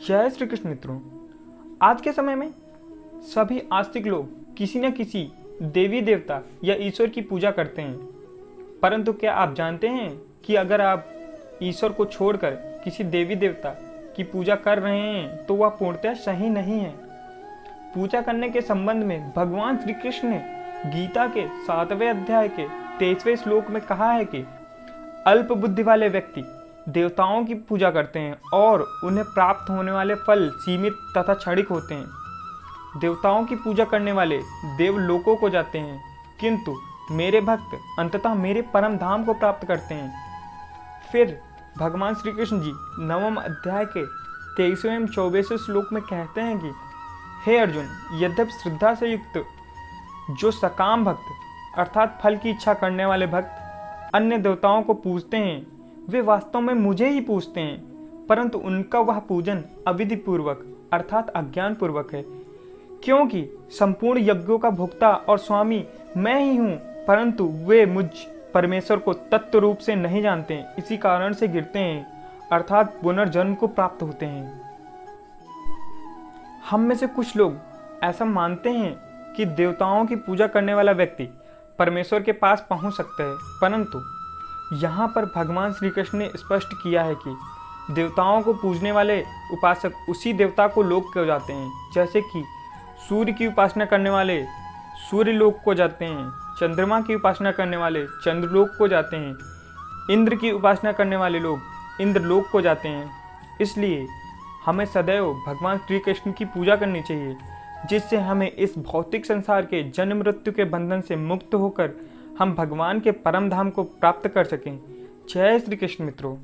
जय श्री कृष्ण मित्रों। आज के समय में सभी आस्तिक लोग किसी न किसी देवी देवता या ईश्वर की पूजा करते हैं। परंतु क्या आप जानते हैं कि अगर आप ईश्वर को छोड़कर किसी देवी देवता की पूजा कर रहे हैं तो वह पूर्णतः सही नहीं है। पूजा करने के संबंध में भगवान श्री कृष्ण ने गीता के 7वें अध्याय के 23वें श्लोक में कहा है कि अल्प बुद्धि वाले व्यक्ति देवताओं की पूजा करते हैं और उन्हें प्राप्त होने वाले फल सीमित तथा क्षणिक होते हैं। देवताओं की पूजा करने वाले देवलोकों को जाते हैं, किंतु मेरे भक्त अंततः मेरे परम धाम को प्राप्त करते हैं। फिर भगवान श्री कृष्ण जी 9वें अध्याय के 23वें एवं 24वें श्लोक में कहते हैं कि हे अर्जुन, यद्यपि श्रद्धा से युक्त जो सकाम भक्त अर्थात फल की इच्छा करने वाले भक्त अन्य देवताओं को पूजते हैं, वे वास्तव में मुझे ही पूजते हैं, परंतु उनका वह पूजन अविधि पूर्वक अर्थात अज्ञान पूर्वक है। क्योंकि संपूर्ण यज्ञों का भोक्ता और स्वामी मैं ही हूँ, परंतु वे मुझ परमेश्वर को तत्व रूप से नहीं जानते हैं, इसी कारण से गिरते हैं अर्थात पुनर्जन्म को प्राप्त होते हैं। हम में से कुछ लोग ऐसा मानते हैं कि देवताओं की पूजा करने वाला व्यक्ति परमेश्वर के पास पहुंच सकता है, परंतु यहाँ पर भगवान श्री कृष्ण ने स्पष्ट किया है कि देवताओं को पूजने वाले उपासक उसी देवता को लोक को जाते हैं। जैसे कि सूर्य की उपासना करने वाले सूर्य लोक को जाते हैं, चंद्रमा की उपासना करने वाले चंद्रलोक को जाते हैं, इंद्र की उपासना करने वाले लोग इंद्रलोक को जाते हैं। इसलिए हमें सदैव भगवान श्री कृष्ण की पूजा करनी चाहिए, जिससे हमें इस भौतिक संसार के जन्म मृत्यु के बंधन से मुक्त होकर हम भगवान के परम धाम को प्राप्त कर सकें। जय श्री कृष्ण मित्रों।